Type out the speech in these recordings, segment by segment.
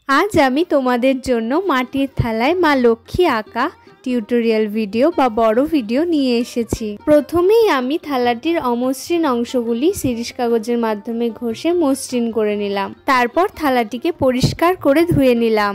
আজ আমি তোমাদের জন্য মাটির থালায় মা লক্ষ্মী আঁকা টিউটোরিয়াল ভিডিও বা বড় ভিডিও নিয়ে এসেছি। প্রথমেই আমি থালাটির অমসৃণ অংশগুলি শিরিষ কাগজের মাধ্যমে ঘষে মসৃণ করে নিলাম। তারপর থালাটিকে পরিষ্কার করে ধুয়ে নিলাম।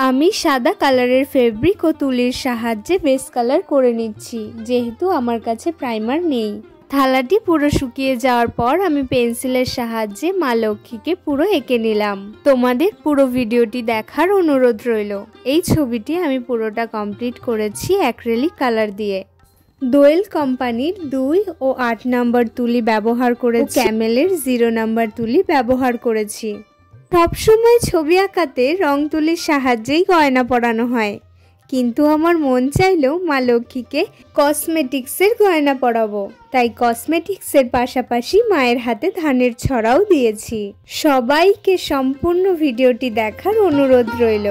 আমি সাদা কালারের ফেব্রিক ও তুলির সাহায্যে বেস কালার করে নিচ্ছি, যেহেতু আমার কাছে প্রাইমার নেই। থালাটি পুরো শুকিয়ে যাওয়ার পর আমি পেন্সিলের সাহায্যে মা লক্ষ্মীকে পুরো এঁকে নিলাম। তোমাদের পুরো ভিডিওটি দেখার অনুরোধ রইল। এই ছবিটি আমি পুরোটা কমপ্লিট করেছি অ্যাক্রিলিক কালার দিয়ে। দোয়েল কোম্পানির 2 ও 8 নম্বর তুলি ব্যবহার করেছি, ক্যামেলের 0 নম্বর তুলি ব্যবহার করেছি। সবসময় ছবি আঁকাতে রং তুলির সাহায্যেই গয়না পরানো হয়, কিন্তু আমার মন চাইলেও মা লক্ষ্মীকে কসমেটিক্সের গয়না পরাবো, তাই কসমেটিক্সের পাশাপাশি মায়ের হাতে ধানের ছড়াও দিয়েছি। সবাইকে সম্পূর্ণ ভিডিওটি দেখার অনুরোধ রইল।